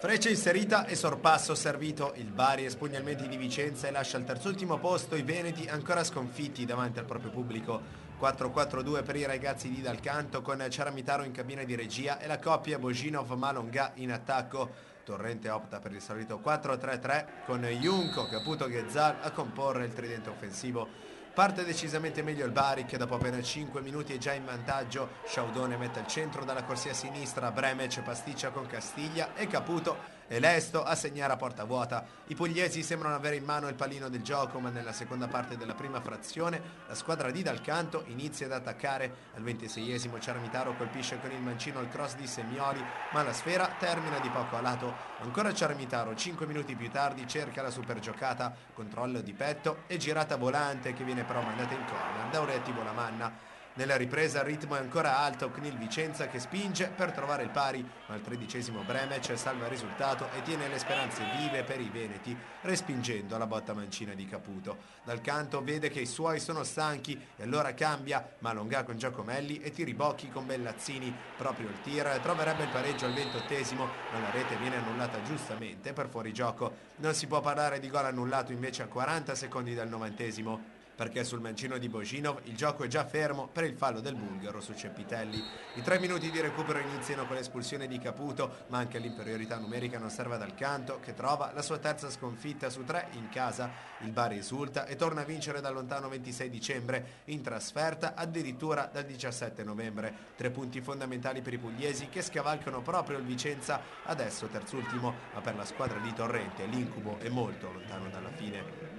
Freccia inserita e sorpasso servito. Il Bari espugna il Meti di Vicenza e lascia al terzultimo posto i Veneti ancora sconfitti davanti al proprio pubblico. 4-4-2 per i ragazzi di Dal Canto con Ciaramitaro in cabina di regia e la coppia Boginov-Malonga in attacco. Torrente opta per il solito 4-3-3 con Junco, Caputo, Ghezzal a comporre il tridente offensivo. Parte decisamente meglio il Bari che dopo appena 5 minuti è già in vantaggio. Sciaudone mette al centro dalla corsia a sinistra, Bremec pasticcia con Castiglia e Caputo e Lesto a segnare a porta vuota. I pugliesi sembrano avere in mano il pallino del gioco, ma nella seconda parte della prima frazione la squadra di Dal Canto inizia ad attaccare. Al 26esimo Ciaramitaro colpisce con il mancino il cross di Semioli, ma la sfera termina di poco a lato. Ancora Ciaramitaro, 5 minuti più tardi cerca la supergiocata, controllo di petto e girata volante che viene però mandata in corner da Oretti Bolamanna. Nella ripresa il ritmo è ancora alto con il Vicenza che spinge per trovare il pari, ma al 13esimo Bremec salva il risultato e tiene le speranze vive per i veneti, respingendo la botta mancina di Caputo. Dal Canto vede che i suoi sono stanchi e allora cambia, Malonga con Giacomelli e Tiribocchi con Bellazzini. Proprio il tir troverebbe il pareggio al 28esimo, ma la rete viene annullata giustamente per fuorigioco. Non si può parlare di gol annullato invece a 40 secondi dal 90esimo, perché sul mancino di Boginov il gioco è già fermo per il fallo del bulgaro su Cepitelli. I 3 minuti di recupero iniziano con l'espulsione di Caputo, ma anche l'inferiorità numerica non serve Dal Canto, che trova la sua terza sconfitta su 3 in casa. Il Bari esulta e torna a vincere dal lontano 26 dicembre, in trasferta addirittura dal 17 novembre. 3 punti fondamentali per i pugliesi che scavalcano proprio il Vicenza, adesso terzultimo, ma per la squadra di Torrente l'incubo è molto lontano dalla fine.